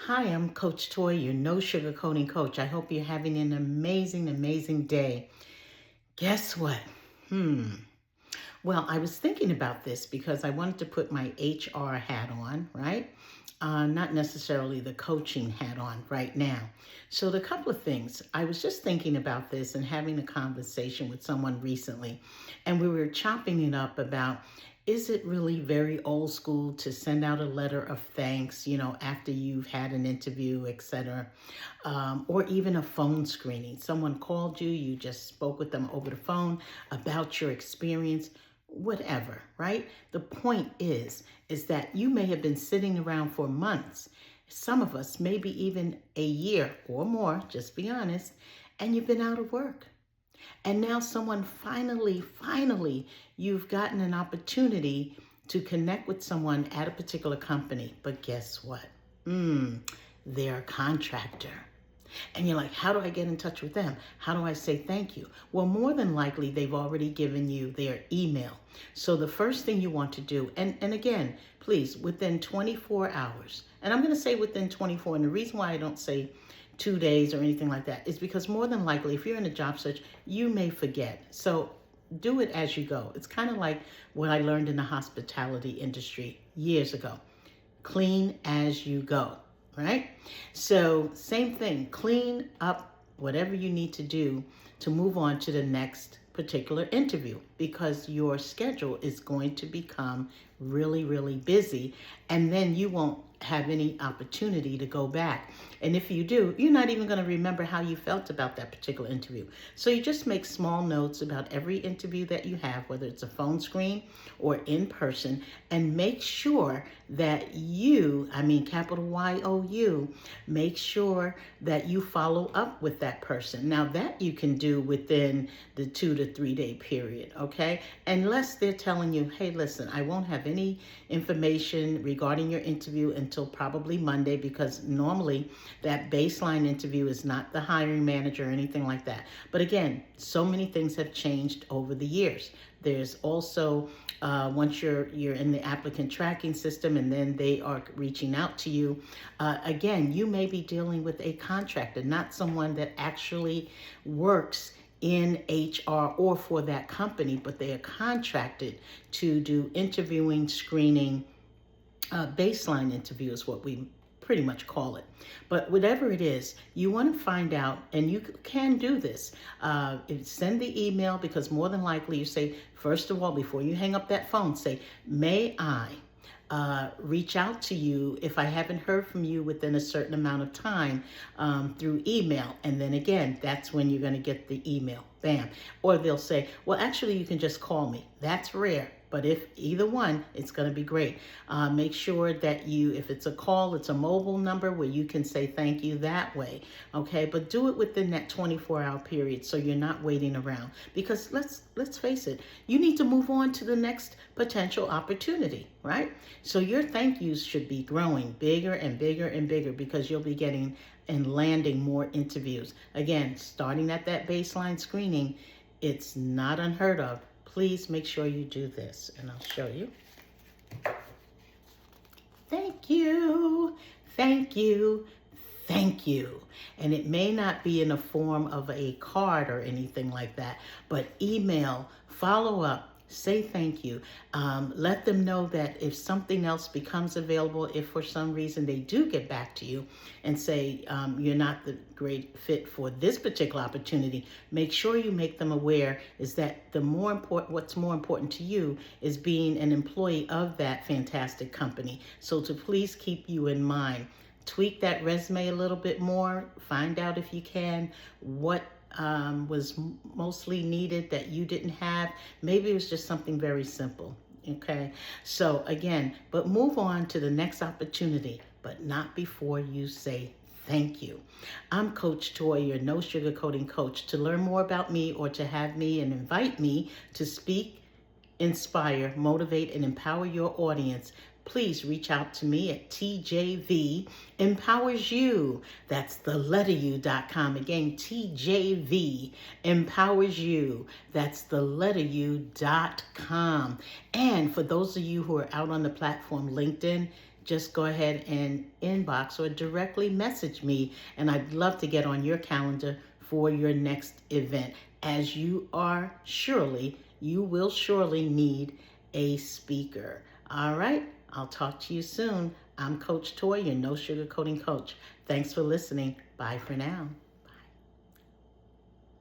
Hi, I'm Coach Toye, your no sugarcoating coach. I hope you're having an amazing, amazing day. Guess what? Well, I was thinking about this because I wanted to put my HR hat on, right? Not necessarily the coaching hat on right now. So, the couple of things. I was just thinking about this and having a conversation with someone recently, and we were chopping it up about, is it really very old school to send out a letter of thanks, after you've had an interview, etc., or even a phone screening? Someone called you, you just spoke with them over the phone about your experience, whatever, right? The point is that you may have been sitting around for months, some of us maybe even a year or more, just be honest, and you've been out of work. And now someone finally, you've gotten an opportunity to connect with someone at a particular company. But guess what? They're a contractor. And you're like, how do I get in touch with them? How do I say thank you? Well, more than likely, they've already given you their email. So the first thing you want to do, and again, please, within 24 hours, and I'm going to say within 24, and the reason why I don't say 2 days or anything like that is because more than likely, if you're in a job search, you may forget. So do it as you go. It's kind of like what I learned in the hospitality industry years ago. Clean as you go, right? So same thing, clean up whatever you need to do to move on to the next particular interview, because your schedule is going to become really busy, and then you won't have any opportunity to go back. And if you do, you're not even going to remember how you felt about that particular interview. So you just make small notes about every interview that you have, whether it's a phone screen or in person, and make sure that you, capital Y-O-U, make sure that you follow up with that person. Now that you can do within the 2 to 3 day period, okay? Unless they're telling you, hey, listen, I won't have any information regarding your interview until probably Monday, because normally that baseline interview is not the hiring manager or anything like that. But again, so many things have changed over the years. There's also, once you're in the applicant tracking system and then they are reaching out to you, again, you may be dealing with a contractor, not someone that actually works in HR or for that company, but they are contracted to do interviewing, screening, baseline interview is what we pretty much call it. But whatever it is, you want to find out, and you can do this. Send the email, because more than likely you say, first of all, before you hang up that phone, say, may I reach out to you if I haven't heard from you within a certain amount of time through email. And then again, that's when you're going to get the email. Bam. Or they'll say, well, actually, you can just call me. That's rare. But if either one, it's going to be great. Make sure that if it's a call, it's a mobile number where you can say thank you that way. Okay, but do it within that 24-hour period so you're not waiting around. Because let's face it, you need to move on to the next potential opportunity, right? So your thank yous should be growing bigger and bigger, because you'll be getting and landing more interviews. Again, starting at that baseline screening, it's not unheard of. Please make sure you do this, and I'll show you. Thank you, thank you, thank you. And it may not be in the form of a card or anything like that, but email, follow up, say thank you. Let them know that if something else becomes available, if for some reason they do get back to you and say you're not the great fit for this particular opportunity, make sure you make them aware is that what's more important to you is being an employee of that fantastic company. So to please keep you in mind. Tweak that resume a little bit more. Find out if you can what was mostly needed that you didn't have. Maybe it was just something very simple. Okay, so again, but move on to the next opportunity, but not before you say thank you. I'm Coach Toye, your no sugarcoating coach. To learn more about me or to have me and invite me to speak, inspire, motivate, and empower your audience, please reach out to me at TJV Empowers You. That's the letter U.com. Again, TJV Empowers You. That's the letter U.com. And for those of you who are out on the platform LinkedIn, just go ahead and inbox or directly message me, and I'd love to get on your calendar for your next event, as you will surely need a speaker. All right, I'll talk to you soon. I'm Coach Toye, your No Sugarcoating Coach. Thanks for listening. Bye for now.